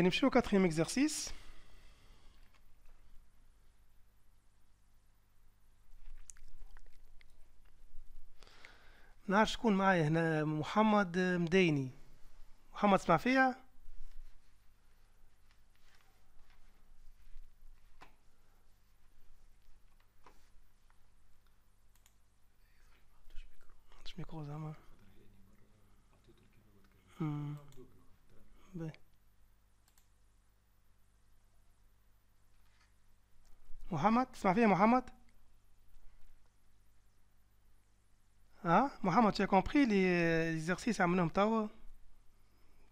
نمشيو quatrième exercice. نعرف شكون معايا هنا. محمد مديني. محمد اسمع فيا. مش ميكرو زعما. باهي. محمد اسمع فيا محمد. Mohamed, tu as compris les exercices عملناهم توا.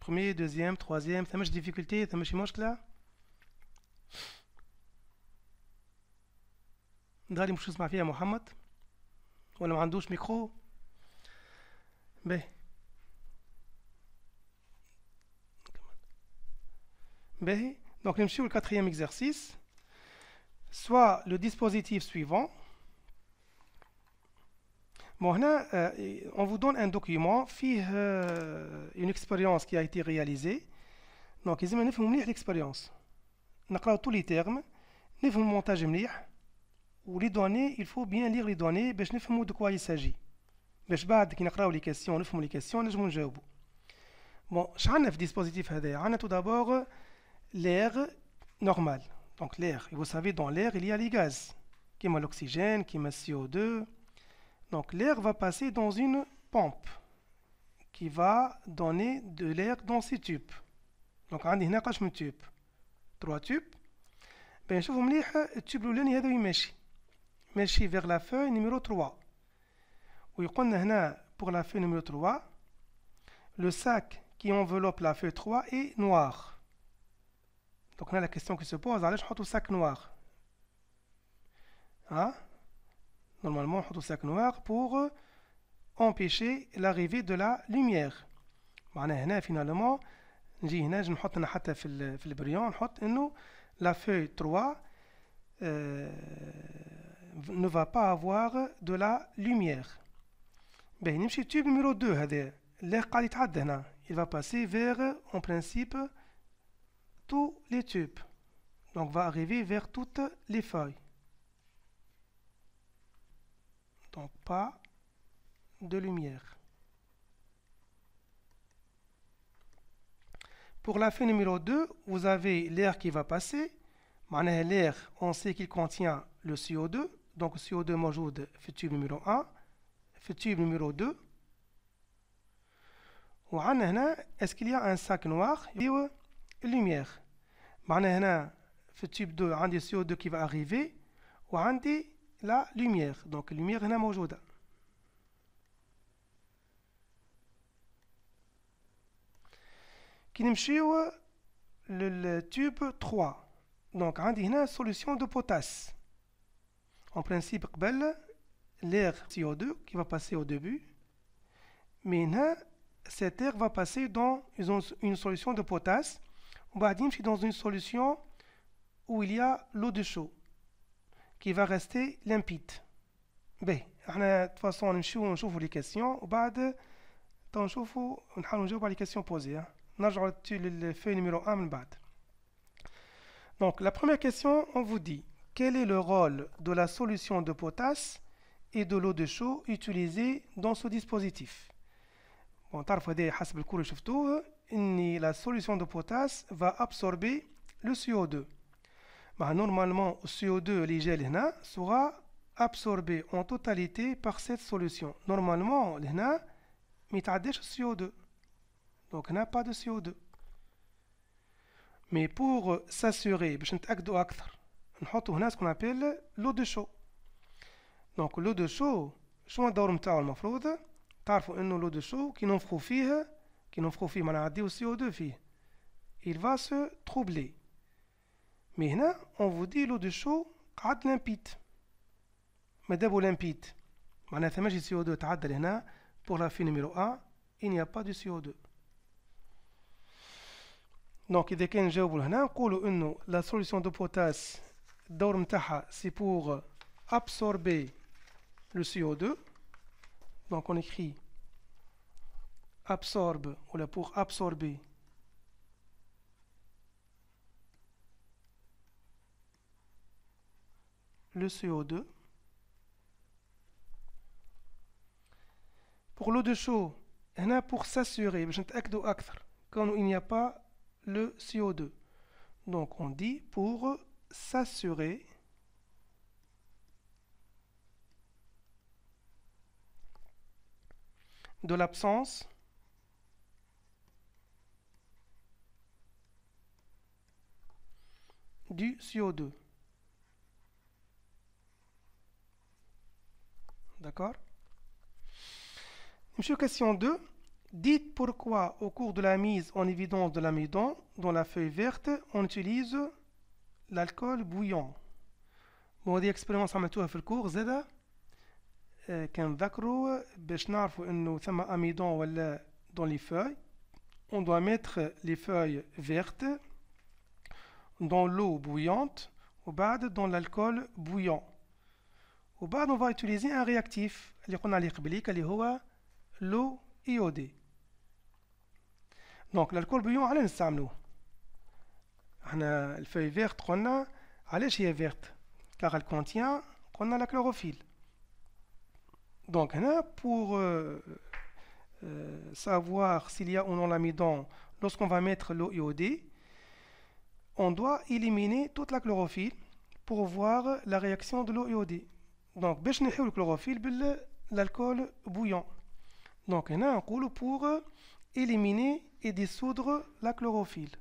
Premier, deuxième, troisième. ثماش difficulté ثماش شي مشكلة. داري مش تسمع فيها محمد ولا ما عندوش ميكرو. باهي باهي. Donc نمشيو quatrième exercice. Soit le dispositif suivant. Bon, هنا, on vous donne un document فيه une expérience qui a été réalisée. Donc لازم نفهموا مليح l'expérience. نقراو tous les termes, نفهموا المونتاج مليح. و les données, il faut bien lire les données باش نفهموا de quoi il s'agit. باش بعد كي نقراو les questions نفهموا les questions نجموا نجاوبوا. Bon, شعندنا في الديسبوزيتيف هذا. عندنا tout d'abord l'air normal. Donc l'air, et vous savez dans l'air il y a les gaz, comme l'oxygène, comme le CO2. Donc l'air va passer dans une pompe qui va donner de l'air dans ces tubes. Donc عندي هنا قاش من tubes. 3 tubes. Ben نشوفوا مليح التوب الاولاني هذا وين ماشي vers la feuille numéro 3. ويقولنا هنا pour la feuille numéro 3 le sac qui enveloppe la feuille 3 est noir. Donc là la question qui se pose, علاش نحطوا sac noir? Normalement, on a un sac noir pour empêcher l'arrivée de la lumière. معناها هنا finalement نجي هنا نحط هنا حتى في البريون نحط انه la feuille 3 ne va pas avoir de la lumière. باهي نمشي tube numéro 2 هذا اللي قاعد يتعدى هنا. Il va passer vers en principe tous les tubes. Donc va arriver vers toutes les feuilles. Donc pas de lumière. Pour la feuille numéro 2, vous avez l'air qui va passer. L'air, on sait qu'il contient le CO2. Donc CO2 موجود في التوب numéro 1, في التوب numéro 2. وعندنا هنا est-ce qu'il y a un sac noir et lumière. معناها هنا في التوب 2 عندي CO2 qui va arriver وعندي la lumière. Donc lumière هنا موجودة. كي نمشيو للتوب 3. Donc عندي هنا solution de potasse. En principe قبل l'air CO2 qui va passer au début. Mais هنا cet air va passer dans une solution de potasse. وبعد يمشي dans une solution où il y a l'eau de chaud qui va rester limpide. باهي احنا de toute façon نشوفوا les questions وبعد نشوفوا نحاولوا نجاوبوا على les questions posées. نرجعوا للفeuille numéro 1 من بعد. Donc la première question, on vous dit quel est le rôle de la solution de potasse et de l'eau de chaud utilisée dans ce dispositif. Bon, تعرفوا هذا حسب الكور اللي شفتوه ان la solution de potasse va absorber le CO2. Normalement, le CO2 اللي جا لهنا sera absorbé en totalité par cette solution. Normalement, لهنا ما يتعداش CO2. Donc, il n'y a pas de CO2. Mais pour s'assurer, باش نتأكدوا أكثر, نحطوا هنا ce qu'on appelle l'eau de chaud. Donc, l'eau de chaud, شنو الدور نتاعو المفروض؟ تعرفوا إنه l'eau de chaud كي ننفخوا فيه ما نعديو CO2 فيه. Il va se troubler. Mais هنا, on vous dit l'eau de chaud قعد limpide. مادامو limpide, معناها ثماش CO2 تعدى لهنا. Pour la feuille numéro 1, il n'y a pas de CO2. Donc إذا كان نجاوبوا لهنا نقولوا إنه la solution de potasse الدور متاعها c'est pour absorber le CO2. Donc on écrit absorbe ou là pour absorber le CO2. Pour l'eau de chaud, pour s'assurer, quand il n'y a pas le CO2. Donc on dit pour s'assurer de l'absence du CO2. D'accord? Monsieur, question 2. Dites pourquoi, au cours de la mise en évidence de l'amidon, dans la feuille verte, on utilise l'alcool bouillant. وهذه اكسبيريونس عملتوها في الكور زادا كنذكروا باش نعرفوا انه ثم اميدون ولا dans les feuilles. On doit mettre les feuilles vertes dans l'eau bouillante وبعد dans l'alcool bouillant. وبعد on va utiliser un réactif اللي قلنا عليه قبليك اللي هو l'eau iodée. Donc l'alcool bouillant على نستعملوه؟ احنا الفeuille verte قلنا علاش هي verte؟ car elle contient قلنا la chlorophylle. Donc pour savoir s'il y a ou non l'amidon lorsqu'on va mettre l'eau iodée, on doit éliminer toute la chlorophylle pour voir la réaction de l'eau iodée. Donc باش نحيو الكلوروفيل بالالكول bouillant. Donc هنا نقولوا pour éliminer et dissoudre la chlorophylle.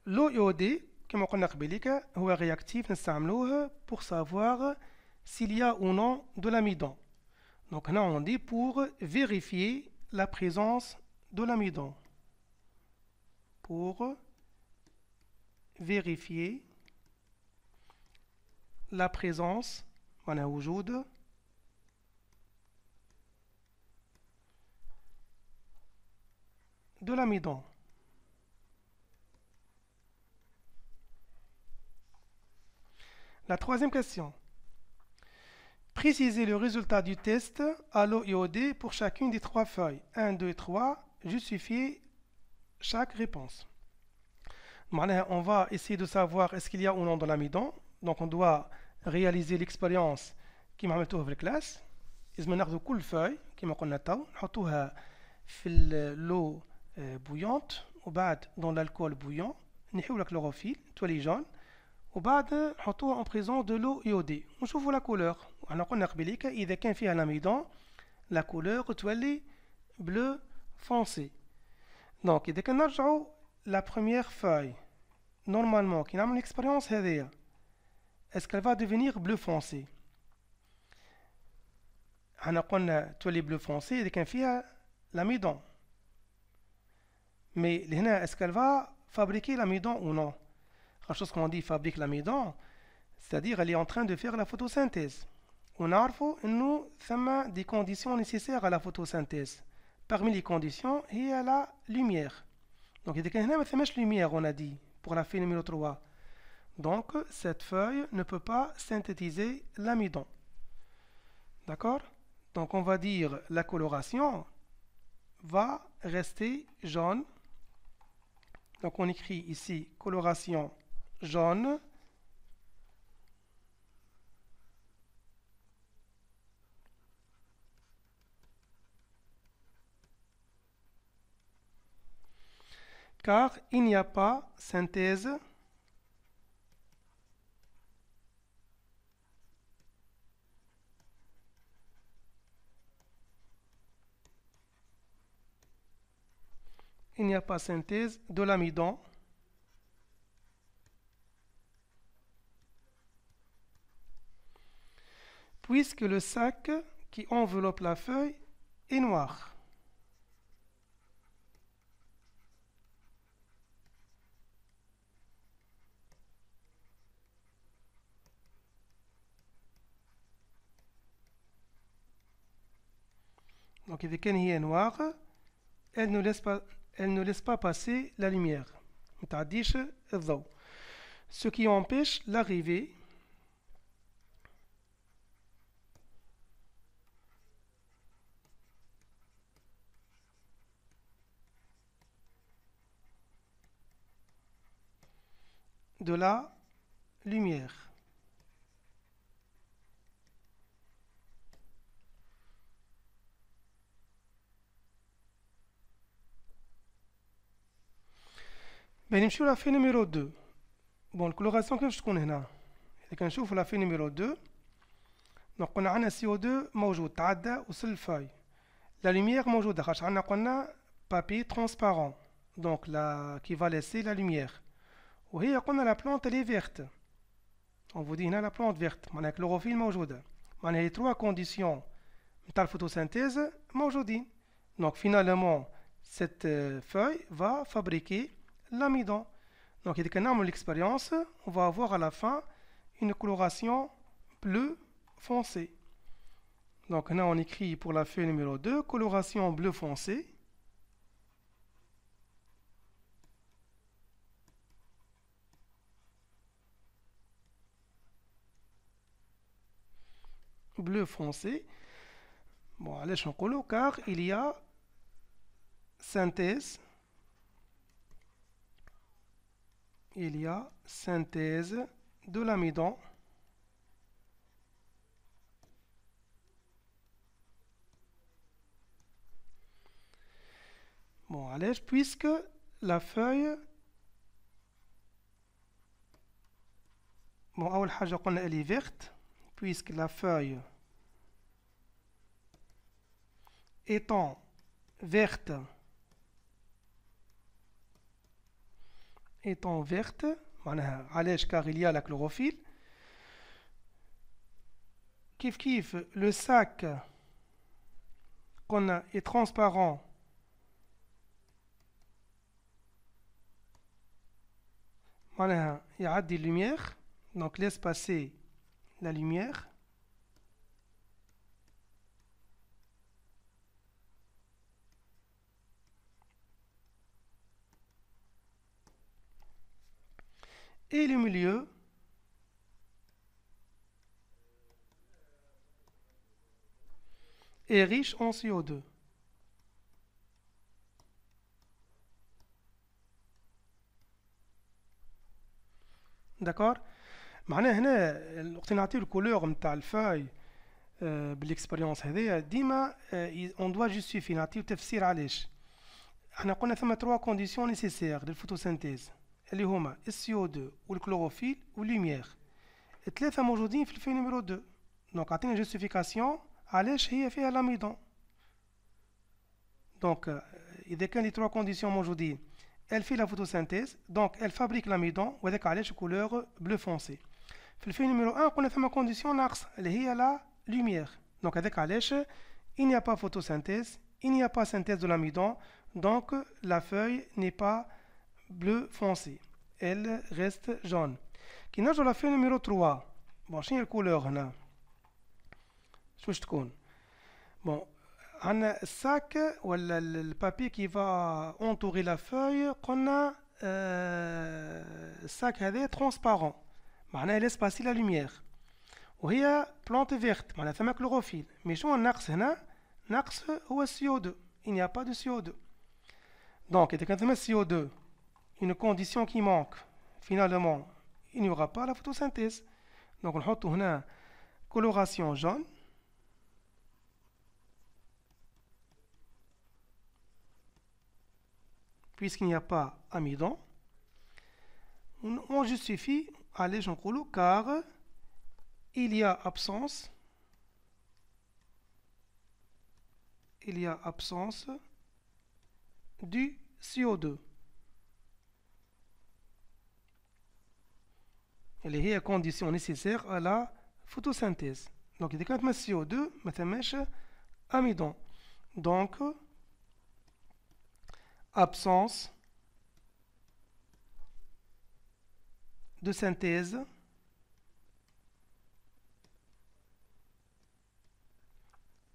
L'eau iodée, كما قلنا قبيلك هو réactif نستعملوه pour savoir s'il y a ou non de l'amidon. Donc là on dit pour vérifier la présence de l'amidon. Pour vérifier la présence معناها وجود de l'amidon. La troisième question. Précisez le résultat du test à l'eau iodée pour chacune des trois feuilles. 1, 2, 3. Justifiez chaque réponse. On va essayer de savoir est-ce qu'il y a ou non de l'amidon. Donc on doit réaliser l'expérience qui m'a عملتوها في الكلاس. لازم ناخذوا كل فeuille كما قلنا تو نحطوها في l'eau bouillante وبعد dans l'alcool bouillant نحيو la chlorophylle تولي jaune وبعد نحطوها en présence de l'eau iodée ونشوفوا la couleur. وحنا قلنا قبيليك إذا كان فيها l'amidon la couleur تولي bleu foncé. Donc إذا كان نرجعوا la première feuille normalement كي نعمل l'expérience هذيا est-ce qu'elle va devenir bleu foncé؟ حنا قلنا تولي bleu foncé إذا كان فيها l'amidon. Mais هنا est-ce qu'elle va fabriquer l'amidon ou non؟ Lorsqu'on dit fabrique l'amidon, c'est-à-dire elle est en train de faire la photosynthèse. On a des conditions nécessaires à la photosynthèse. Parmi les conditions, il y a la lumière. Donc il y a une lumière, on a dit, pour la feuille numéro 3. Donc cette feuille ne peut pas synthétiser l'amidon. D'accord? Donc on va dire la coloration va rester jaune. Donc on écrit ici coloration jaune. Car il n'y a pas synthèse de l'amidon puisque le sac qui enveloppe la feuille est noir. Donc, dès qu'elle est noire, elle ne laisse pas passer la lumière. متعديش الضوء. ce qui empêche l'arrivée de la lumière. بنمشيو لافي نيميرو 2. بون الكولوراسيون كيفاش تكون هنا؟ إذا كنشوفو لافي نيميرو 2 دونك قلنا عندنا CO2 موجود تعدى وصل الفاي. لا لوميير موجودة خاطش عندنا قلنا بابي ترونسبارون دونك لا كي فا ليسي لا لوميير. وهي قلنا لا بلونت لي فيرت. اون فو دي هنا لا بلونت فيرت معناها كلوروفيل موجودة. معناها لي تروا كونديسيون نتاع الفوتوسينتيز موجودين. دونك فينالمون سيت فeuille va fabriquer l'amidon. Donc, dès qu'on a l'expérience, on va avoir à la fin une coloration bleu foncé. Donc, là, on écrit pour la feuille numéro 2, coloration bleu foncé. Bleu foncé. Bon, allez, je en car il y a synthèse. Il y a synthèse de l'amidon bon allez puisque la feuille bon أول حاجة قلنا elle est verte puisque la feuille étant verte معناها علاش car il y a la chlorophylle كيف le sac qu'on a est transparent معناها يعدي lumière donc laisse passer la lumière et le milieu est riche en CO2. D'accord. معناه هنا وقت نعطيو الكولور نتاع الفاي بالاكسبيريونس هذيا ديما اون دوا جوستيفي نعطيو تفسير علاش. احنا قلنا ثم 3 كونديسيون نيسيسير للفوتوسينتيز اللي هما السي او 2 والكلوروفيل واللوميير. الثلاثه موجودين في الفاي نيميرو 2 دونك عطينا جوستيفيكاسيون علاش هي فيها l'amidon. Donc, إذا كان les 3 conditions موجودين elle fait la photosynthèse donc elle fabrique l'amidon وهذاك علاش couleur bleu foncé. في الفي نيميرو 1 قلنا ثم condition ناقصة اللي هي la lumière donc هذاك علاش il n'y a pas photosynthèse il n'y a pas synthèse de l'amidon donc la feuille n'est pas bleu foncé elle reste jaune. كي نرجعو للفي نيميرو 3 بون شنو هي الكولور هنا واش تكون بون عندنا الساك ولا البابي كي فا اونتوري لا فوي قلنا الساك هذا ترونسبارون معناه لاس باسي لا لوميير وهي بلانت فيرت معناها ثما كلوروفيل مي شنو الناقص هنا ناقص هو السي او 2 il n'y a pas de CO2 donc إذا كان ثما CO2 une condition qui manque finalement il n'y aura pas la photosynthèse donc نحطو هنا coloration jaune puisqu'il n'y a pas amidon, on justifie, allez j'en coule, car il y a absence du CO2. اللي هي condition nécessaire à la photosynthèse. Donc إذا كانت ما CO2 ما ثماش amidon. Donc absence de synthèse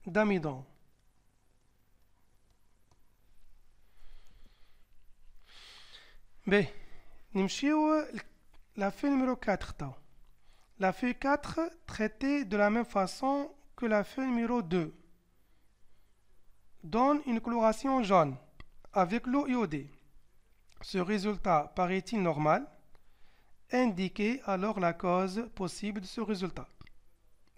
d'amidon. B. نمشيو la feuille numéro 4 تاو. La feuille 4 traitée de la même façon que la feuille numéro 2 donne une coloration jaune avec l'eau iodée. Ce résultat paraît-il normal? Indiquez alors la cause possible de ce résultat.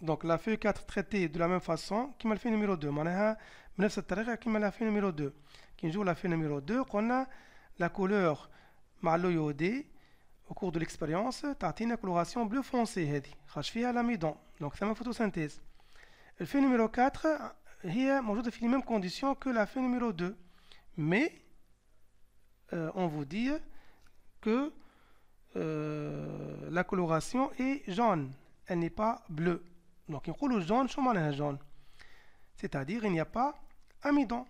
Donc la feuille 4 traitée de la même façon كما الفeuille numéro 2 معناها بنفس الطريقة كما la feuille numéro 2. كي نجيو la feuille numéro 2 قلنا la couleur مع l'eau iodée au cours de l'expérience تعطينا coloration bleu foncé هذه خاش فيها l'amidon donc ثم photosynthèse. Le feuille numéro 4 هي موجودة في les mêmes conditions que la feuille numéro 2 mais on vous dit que la coloration est jaune, elle n'est pas bleue. Donc, le jaune, jaune. C'est-à-dire, il n'y a pas amidon.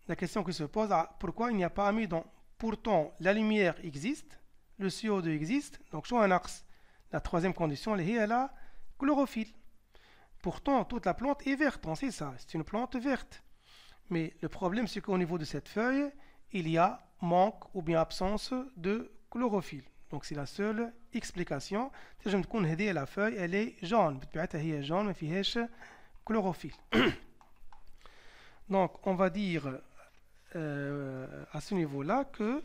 La question qui se pose, pourquoi il n'y a pas amidon? Pourtant, la lumière existe, le CO2 existe, donc je un axe. La troisième condition, elle est la chlorophylle. Pourtant, toute la plante est verte, on sait ça, c'est une plante verte. Mais le problème, c'est qu'au niveau de cette feuille, il y a manque ou bien absence de chlorophylle. Donc c'est la seule explication. تنجم تكون هذه la feuille elle est jaune بطبيعتها هي jaune ما فيهاش chlorophylle. Donc on va dire à ce niveau-là que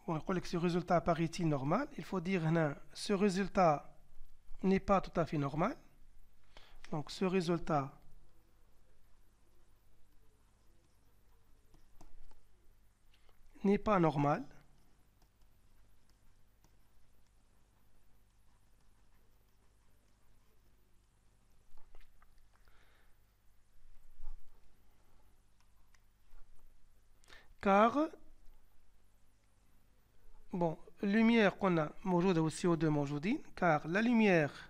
bon, نقول لك ce résultat paraît-il normal? Il faut dire هنا ce résultat n'est pas tout à fait normal. Donc ce résultat n'est pas normal. Car bon, lumière qu'on a موجودة au CO2 موجودين car la lumière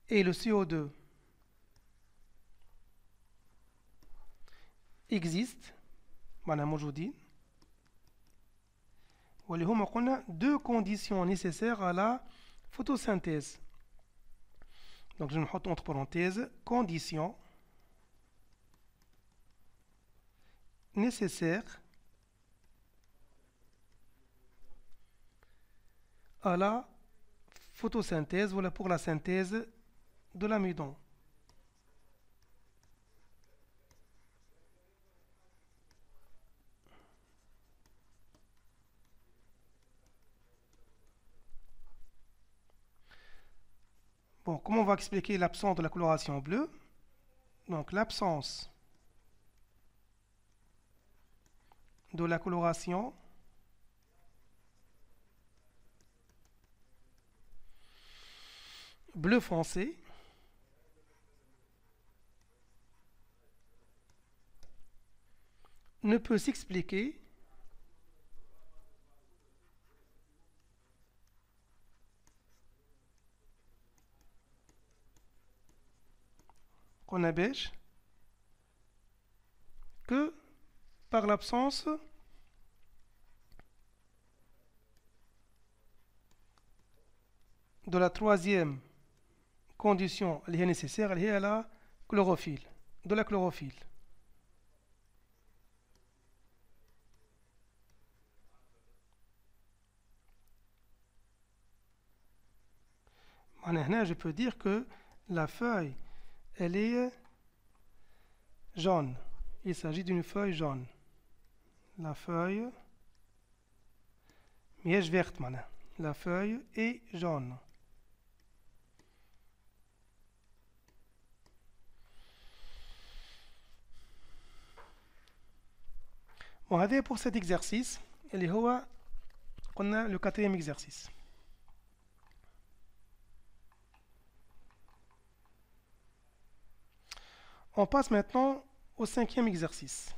et le CO2 existent معناها موجودين واللي هما قلنا deux conditions nécessaires à la photosynthèse. Donc je vais mettre entre parenthèses conditions nécessaires à la photosynthèse, voilà pour la synthèse de l'amidon. Bon, comment on va expliquer l'absence de la coloration bleue? Donc l'absence de la coloration bleu foncé ne peut s'expliquer qu'on abèche que par l'absence de la troisième condition elle est nécessaire, elle est à la chlorophylle, de la chlorophylle. Maintenant, je peux dire que la feuille, elle est jaune. Il s'agit d'une feuille jaune. La feuille, mais je verte maintenant. La feuille est jaune. Bon, هذا pour cet exercice اللي هو قلنا le quatrième exercice. On passe maintenant au cinquième exercice.